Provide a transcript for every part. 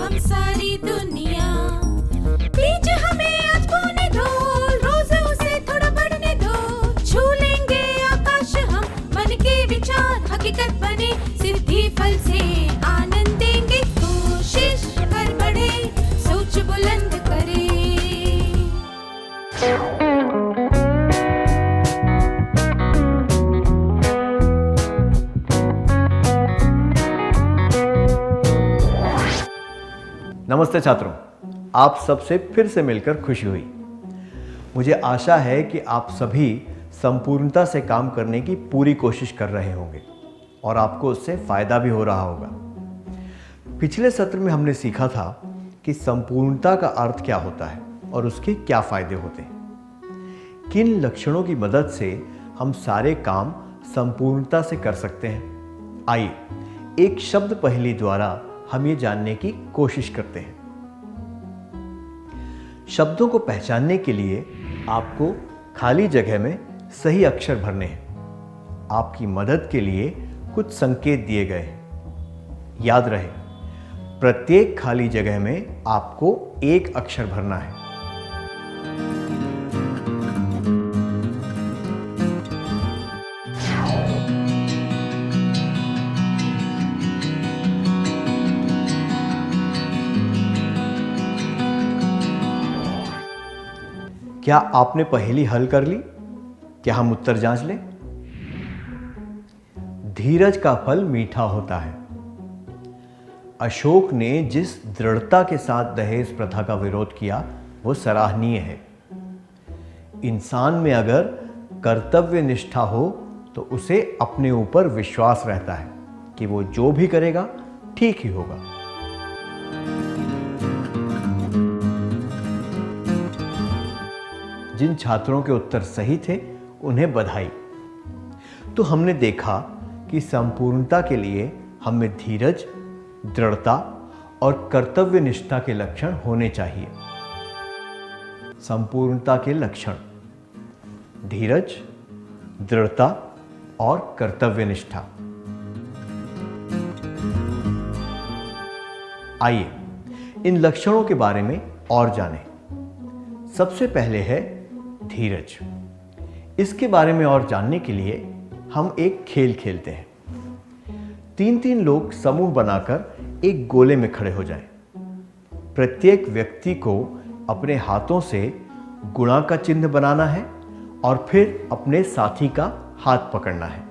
हम सारी दुनिया। बीच हमें आज बोने दो, रोज उसे थोड़ा बढ़ने दो। छू लेंगे आकाश हम, मन के विचार हकीकत बने। सिद्धि फल से आनंद देंगे, कोशिश कर बढ़े, सोच बुलंद करे। नमस्ते छात्रों, आप सबसे फिर से मिलकर खुशी हुई। मुझे आशा है कि आप सभी संपूर्णता से काम करने की पूरी कोशिश कर रहे होंगे और आपको उससे फायदा भी हो रहा होगा। पिछले सत्र में हमने सीखा था कि संपूर्णता का अर्थ क्या होता है और उसके क्या फायदे होते हैं। किन लक्षणों की मदद से हम सारे काम संपूर्णता से कर सकते हैं। आइए एक शब्द पहेली द्वारा हम ये जानने की कोशिश करते हैं। शब्दों को पहचानने के लिए आपको खाली जगह में सही अक्षर भरने हैं। आपकी मदद के लिए कुछ संकेत दिए गए हैं। याद रहे, प्रत्येक खाली जगह में आपको एक अक्षर भरना है। क्या आपने पहेली हल कर ली? क्या हम उत्तर जांच लें? धीरज का फल मीठा होता है। अशोक ने जिस दृढ़ता के साथ दहेज प्रथा का विरोध किया वो सराहनीय है। इंसान में अगर कर्तव्य निष्ठा हो तो उसे अपने ऊपर विश्वास रहता है कि वो जो भी करेगा ठीक ही होगा। जिन छात्रों के उत्तर सही थे उन्हें बधाई। तो हमने देखा कि संपूर्णता के लिए हमें धीरज, दृढ़ता और कर्तव्य निष्ठा के लक्षण होने चाहिए। संपूर्णता के लक्षण: धीरज, दृढ़ता और कर्तव्य निष्ठा। आइए इन लक्षणों के बारे में और जानें। सबसे पहले है धीरज। इसके बारे में और जानने के लिए हम एक खेल खेलते हैं। 3-3 लोग समूह बनाकर एक गोले में खड़े हो जाएं। प्रत्येक व्यक्ति को अपने हाथों से गुणा का चिन्ह बनाना है और फिर अपने साथी का हाथ पकड़ना है।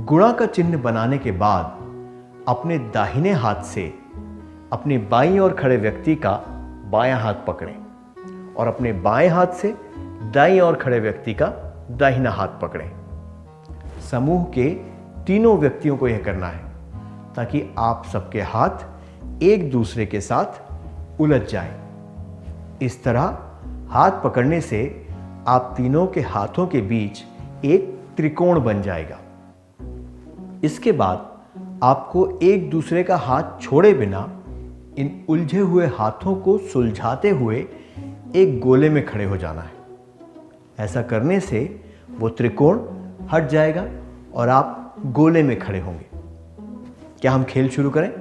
गुणा का चिन्ह बनाने के बाद अपने दाहिने हाथ से अपने बाईं ओर खड़े व्यक्ति का बायां हाथ पकड़ें और अपने बाएं हाथ से दाईं ओर खड़े व्यक्ति का दाहिना हाथ पकड़ें। समूह के तीनों व्यक्तियों को यह करना है ताकि आप सबके हाथ एक दूसरे के साथ उलझ जाएं। इस तरह हाथ पकड़ने से आप तीनों के हाथों के बीच एक त्रिकोण बन जाएगा। इसके बाद आपको एक दूसरे का हाथ छोड़े बिना इन उलझे हुए हाथों को सुलझाते हुए एक गोले में खड़े हो जाना है। ऐसा करने से वो त्रिकोण हट जाएगा और आप गोले में खड़े होंगे। क्या हम खेल शुरू करें?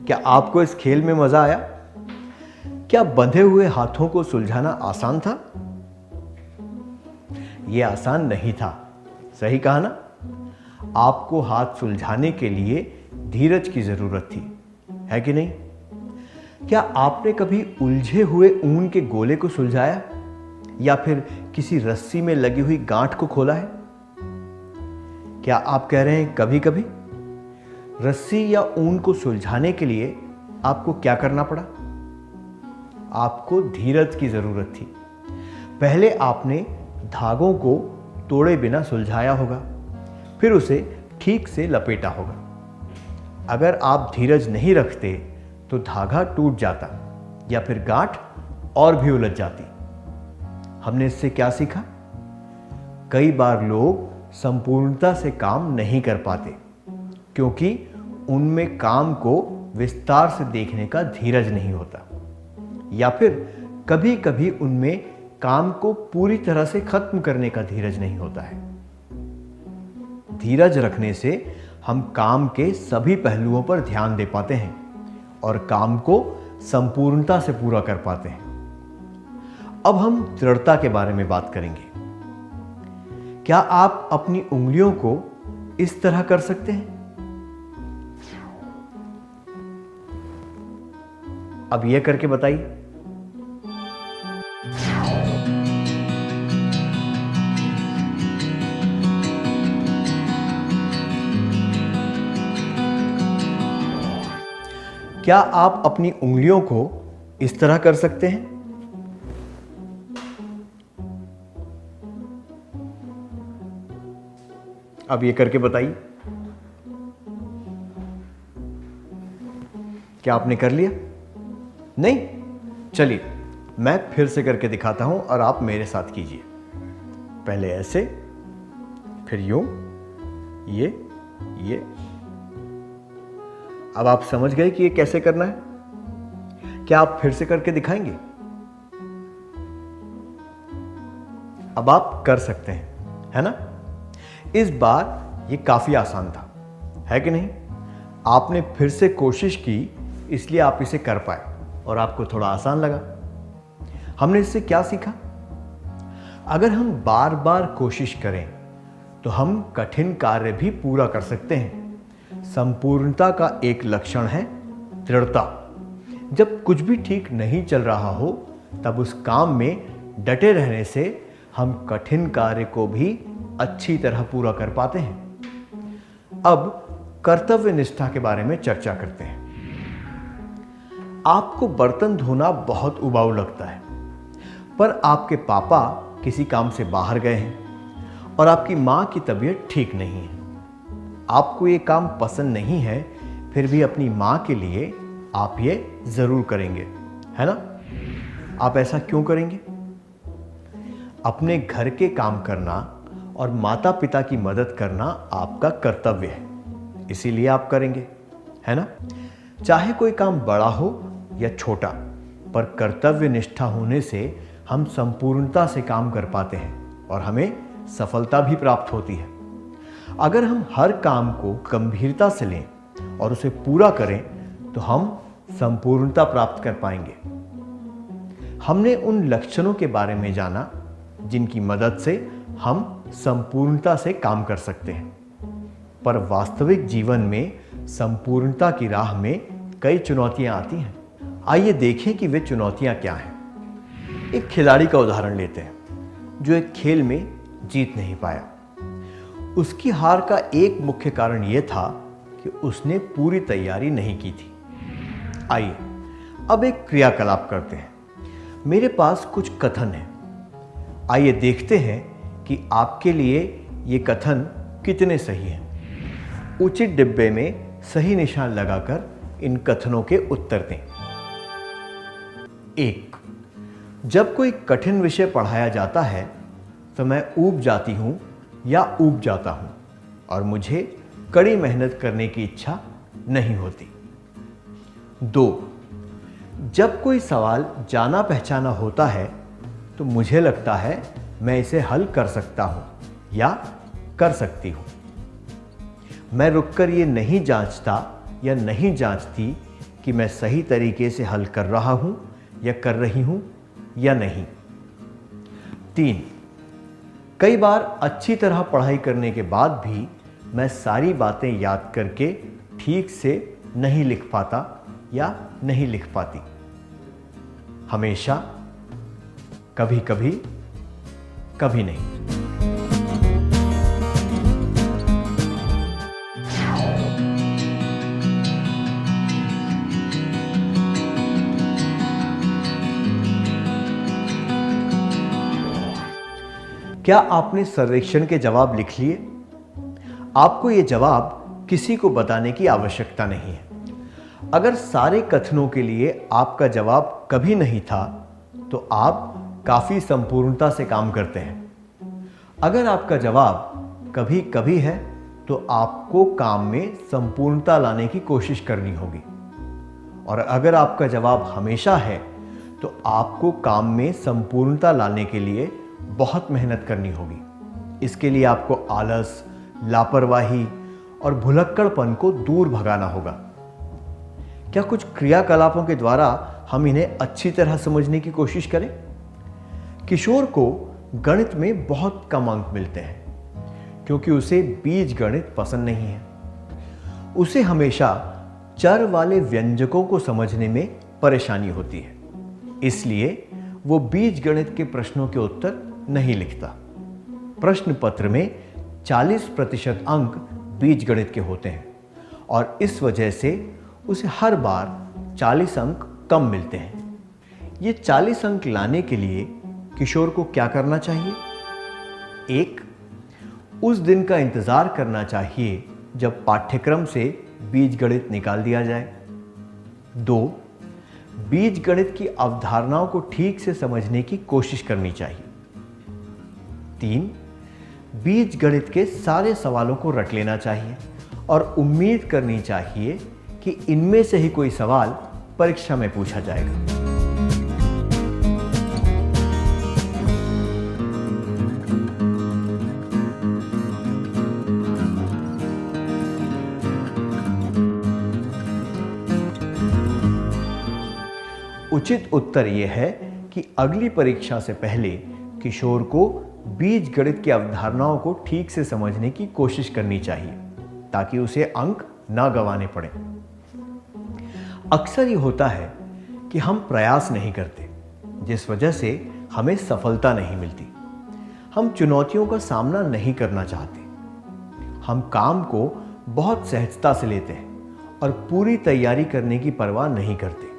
क्या आपको इस खेल में मजा आया? क्या बंधे हुए हाथों को सुलझाना आसान था? यह आसान नहीं था, सही कहा ना? आपको हाथ सुलझाने के लिए धीरज की जरूरत थी, है कि नहीं? क्या आपने कभी उलझे हुए ऊन के गोले को सुलझाया या फिर किसी रस्सी में लगी हुई गांठ को खोला है? क्या आप कह रहे हैं कभी कभी? रस्सी या ऊन को सुलझाने के लिए आपको क्या करना पड़ा? आपको धीरज की जरूरत थी। पहले आपने धागों को तोड़े बिना सुलझाया होगा, फिर उसे ठीक से लपेटा होगा। अगर आप धीरज नहीं रखते तो धागा टूट जाता या फिर गांठ और भी उलझ जाती। हमने इससे क्या सीखा? कई बार लोग संपूर्णता से काम नहीं कर पाते क्योंकि उनमें काम को विस्तार से देखने का धीरज नहीं होता, या फिर कभी कभी उनमें काम को पूरी तरह से खत्म करने का धीरज नहीं होता है। धीरज रखने से हम काम के सभी पहलुओं पर ध्यान दे पाते हैं और काम को संपूर्णता से पूरा कर पाते हैं। अब हम दृढ़ता के बारे में बात करेंगे। क्या आप अपनी उंगलियों को इस तरह कर सकते हैं? अब यह करके बताइए। क्या आप अपनी उंगलियों को इस तरह कर सकते हैं? अब ये करके बताइए। क्या आपने कर लिया? नहीं? चलिए मैं फिर से करके दिखाता हूं और आप मेरे साथ कीजिए। पहले ऐसे, फिर यूं, ये। अब आप समझ गए कि ये कैसे करना है? क्या आप फिर से करके दिखाएंगे? अब आप कर सकते हैं, है ना? इस बार ये काफी आसान था, है कि नहीं? आपने फिर से कोशिश की, इसलिए आप इसे कर पाए और आपको थोड़ा आसान लगा। हमने इससे क्या सीखा? अगर हम बार बार कोशिश करें तो हम कठिन कार्य भी पूरा कर सकते हैं। संपूर्णता का एक लक्षण है दृढ़ता। जब कुछ भी ठीक नहीं चल रहा हो तब उस काम में डटे रहने से हम कठिन कार्य को भी अच्छी तरह पूरा कर पाते हैं। अब कर्तव्य निष्ठा के बारे में चर्चा करते हैं। आपको बर्तन धोना बहुत उबाऊ लगता है, पर आपके पापा किसी काम से बाहर गए हैं और आपकी मां की तबीयत ठीक नहीं है। आपको ये काम पसंद नहीं है, फिर भी अपनी मां के लिए आप ये जरूर करेंगे, है ना? आप ऐसा क्यों करेंगे? अपने घर के काम करना और माता पिता की मदद करना आपका कर्तव्य है, इसीलिए आप करेंगे, है ना? चाहे कोई काम बड़ा हो या छोटा, पर कर्तव्य निष्ठा होने से हम संपूर्णता से काम कर पाते हैं और हमें सफलता भी प्राप्त होती है। अगर हम हर काम को गंभीरता से लें और उसे पूरा करें तो हम संपूर्णता प्राप्त कर पाएंगे। हमने उन लक्षणों के बारे में जाना जिनकी मदद से हम संपूर्णता से काम कर सकते हैं, पर वास्तविक जीवन में संपूर्णता की राह में कई चुनौतियां आती हैं। आइए देखें कि वे चुनौतियां क्या हैं। एक खिलाड़ी का उदाहरण लेते हैं जो एक खेल में जीत नहीं पाया। उसकी हार का एक मुख्य कारण यह था कि उसने पूरी तैयारी नहीं की थी। आइए अब एक क्रियाकलाप करते हैं। मेरे पास कुछ कथन है। आइए देखते हैं कि आपके लिए ये कथन कितने सही हैं। उचित डिब्बे में सही निशान लगाकर इन कथनों के उत्तर दें। 1. जब कोई कठिन विषय पढ़ाया जाता है तो मैं ऊब जाती हूं या ऊब जाता हूं और मुझे कड़ी मेहनत करने की इच्छा नहीं होती। 2. जब कोई सवाल जाना पहचाना होता है तो मुझे लगता है मैं इसे हल कर सकता हूं या कर सकती हूं। मैं रुककर ये नहीं जांचता या नहीं जांचती कि मैं सही तरीके से हल कर रहा हूं या कर रही हूं या नहीं। 3. कई बार अच्छी तरह पढ़ाई करने के बाद भी मैं सारी बातें याद करके ठीक से नहीं लिख पाता या नहीं लिख पाती। हमेशा, कभी कभी, कभी नहीं। क्या आपने सर्वेक्षण के जवाब लिख लिए? आपको ये जवाब किसी को बताने की आवश्यकता नहीं है। अगर सारे कथनों के लिए आपका जवाब कभी नहीं था तो आप काफी संपूर्णता से काम करते हैं। अगर आपका जवाब कभी कभी है तो आपको काम में संपूर्णता लाने की कोशिश करनी होगी, और अगर आपका जवाब हमेशा है तो आपको काम में संपूर्णता लाने के लिए बहुत मेहनत करनी होगी। इसके लिए आपको आलस, लापरवाही और भुलक्कड़पन को दूर भगाना होगा। क्या कुछ क्रियाकलापों के द्वारा हम इन्हें अच्छी तरह समझने की कोशिश करें? किशोर को गणित में बहुत कम अंक मिलते हैं क्योंकि उसे बीज गणित पसंद नहीं है। उसे हमेशा चर वाले व्यंजकों को समझने में परेशानी होती है, इसलिए वो बीज गणित के प्रश्नों के उत्तर नहीं लिखता। प्रश्न पत्र में 40% अंक बीज गणित के होते हैं और इस वजह से उसे हर बार 40 अंक कम मिलते हैं। ये 40 अंक लाने के लिए किशोर को क्या करना चाहिए? 1. उस दिन का इंतजार करना चाहिए जब पाठ्यक्रम से बीजगणित निकाल दिया जाए। 2. बीजगणित की अवधारणाओं को ठीक से समझने की कोशिश करनी चाहिए। 3. बीजगणित के सारे सवालों को रट लेना चाहिए और उम्मीद करनी चाहिए कि इनमें से ही कोई सवाल परीक्षा में पूछा जाएगा। उचित उत्तर यह है कि अगली परीक्षा से पहले किशोर को बीजगणित की अवधारणाओं को ठीक से समझने की कोशिश करनी चाहिए ताकि उसे अंक न गंवाने पड़े। अक्सर ये होता है कि हम प्रयास नहीं करते, जिस वजह से हमें सफलता नहीं मिलती। हम चुनौतियों का सामना नहीं करना चाहते। हम काम को बहुत सहजता से लेते हैं और पूरी तैयारी करने की परवाह नहीं करते।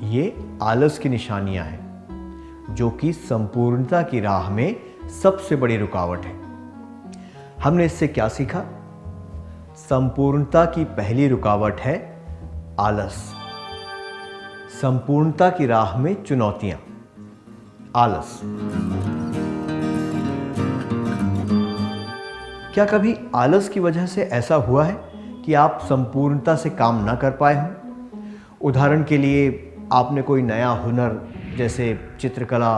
ये आलस की निशानियां हैं, जो कि संपूर्णता की राह में सबसे बड़ी रुकावट है। हमने इससे क्या सीखा? संपूर्णता की पहली रुकावट है आलस। संपूर्णता की राह में चुनौतियां, आलस। क्या कभी आलस की वजह से ऐसा हुआ है कि आप संपूर्णता से काम ना कर पाए हों? उदाहरण के लिए आपने कोई नया हुनर जैसे चित्रकला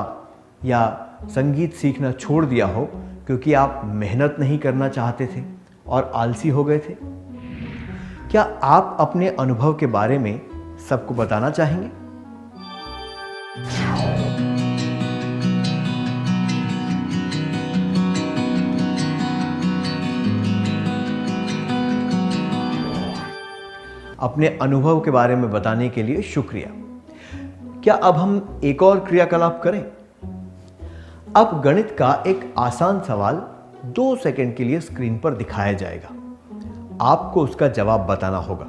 या संगीत सीखना छोड़ दिया हो क्योंकि आप मेहनत नहीं करना चाहते थे और आलसी हो गए थे। क्या आप अपने अनुभव के बारे में सबको बताना चाहेंगे? अपने अनुभव के बारे में बताने के लिए शुक्रिया। क्या अब हम एक और क्रियाकलाप करें? अब गणित का एक आसान सवाल 2 सेकंड के लिए स्क्रीन पर दिखाया जाएगा। आपको उसका जवाब बताना होगा।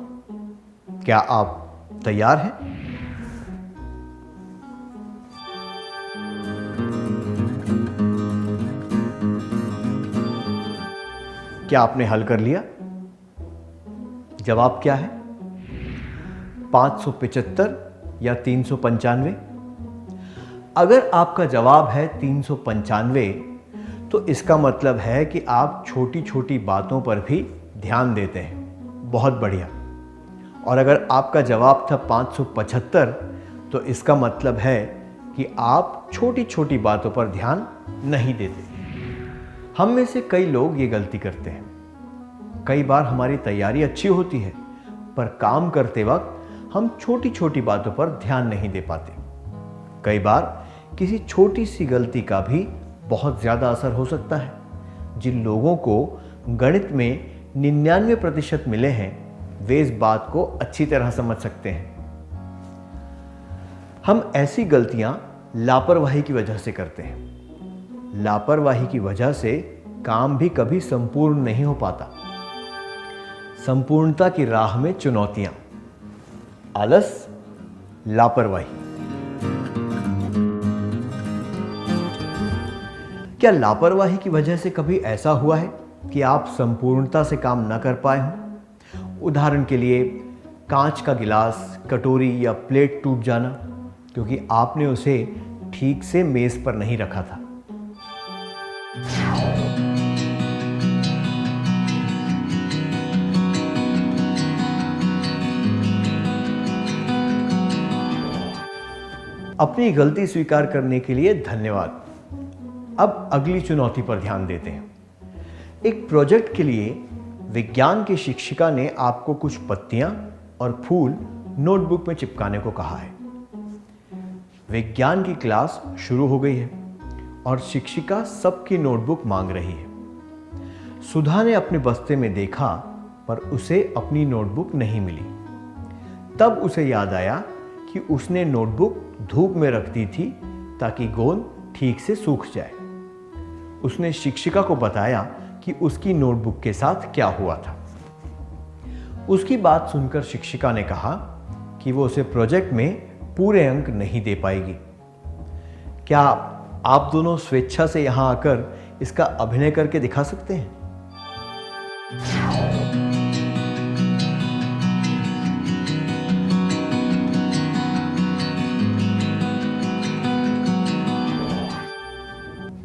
क्या आप तैयार हैं? क्या आपने हल कर लिया? जवाब क्या है? 575 या 395? अगर आपका जवाब है 395, तो इसका मतलब है कि आप छोटी छोटी बातों पर भी ध्यान देते हैं। बहुत बढ़िया। और अगर आपका जवाब था 575, तो इसका मतलब है कि आप छोटी छोटी बातों पर ध्यान नहीं देते। हम में से कई लोग ये गलती करते हैं। कई बार हमारी तैयारी अच्छी होती है, पर काम करते वक्त हम छोटी छोटी बातों पर ध्यान नहीं दे पाते। कई बार किसी छोटी सी गलती का भी बहुत ज़्यादा असर हो सकता है। जिन लोगों को गणित में 99% मिले हैं, वे इस बात को अच्छी तरह समझ सकते हैं। हम ऐसी गलतियां लापरवाही की वजह से करते हैं। लापरवाही की वजह से काम भी कभी संपूर्ण नहीं हो पाता। संपूर्णता की राह में चुनौतियां, आलस, लापरवाही। क्या लापरवाही की वजह से कभी ऐसा हुआ है कि आप संपूर्णता से काम न कर पाए हों? उदाहरण के लिए कांच का गिलास, कटोरी या प्लेट टूट जाना क्योंकि आपने उसे ठीक से मेज पर नहीं रखा था। अपनी गलती स्वीकार करने के लिए धन्यवाद। अब अगली चुनौती पर ध्यान देते हैं। एक प्रोजेक्ट के लिए विज्ञान की शिक्षिका ने आपको कुछ पत्तियां और फूल नोटबुक में चिपकाने को कहा है। विज्ञान की क्लास शुरू हो गई है और शिक्षिका सबकी नोटबुक मांग रही है। सुधा ने अपने बस्ते में देखा पर उसे अपनी नोटबुक नहीं मिली। तब उसे याद आया कि उसने नोटबुक धूप में रख दी थी ताकि गोंद ठीक से सूख जाए। उसने शिक्षिका को बताया कि उसकी नोटबुक के साथ क्या हुआ था। उसकी बात सुनकर शिक्षिका ने कहा कि वो उसे प्रोजेक्ट में पूरे अंक नहीं दे पाएगी। क्या आप दोनों स्वेच्छा से यहां आकर इसका अभिनय करके दिखा सकते हैं?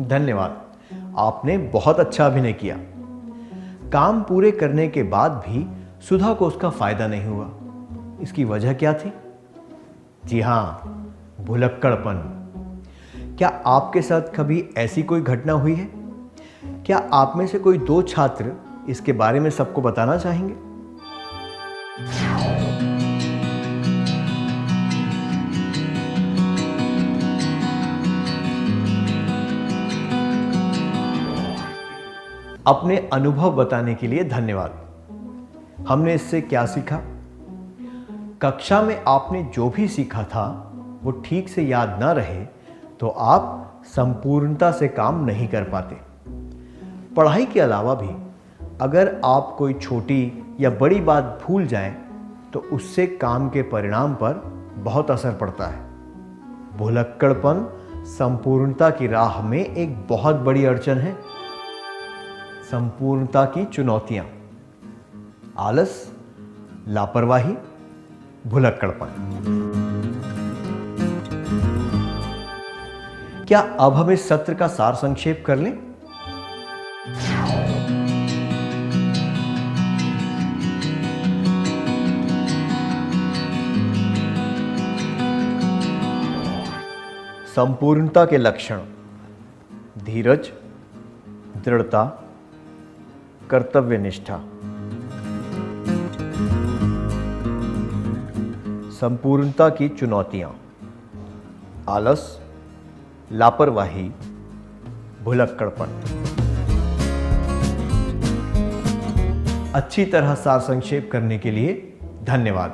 धन्यवाद, आपने बहुत अच्छा अभिनय किया। काम पूरे करने के बाद भी सुधा को उसका फायदा नहीं हुआ। इसकी वजह क्या थी? जी हां, भुलक्कड़पन। क्या आपके साथ कभी ऐसी कोई घटना हुई है? क्या आप में से कोई 2 छात्र इसके बारे में सबको बताना चाहेंगे? अपने अनुभव बताने के लिए धन्यवाद। हमने इससे क्या सीखा? कक्षा में आपने जो भी सीखा था वो ठीक से याद ना रहे तो आप संपूर्णता से काम नहीं कर पाते। पढ़ाई के अलावा भी अगर आप कोई छोटी या बड़ी बात भूल जाएं तो उससे काम के परिणाम पर बहुत असर पड़ता है। भुलक्कड़पन संपूर्णता की राह में एक बहुत बड़ी अड़चन है। संपूर्णता की चुनौतियां: आलस, लापरवाही, भुलक्कड़पन। क्या अब हम इस सत्र का सार संक्षेप कर लें? संपूर्णता के लक्षण: धीरज, दृढ़ता, कर्तव्यनिष्ठा। संपूर्णता की चुनौतियां: आलस, लापरवाही, भुलक्कड़पन। अच्छी तरह सार संक्षेप करने के लिए धन्यवाद।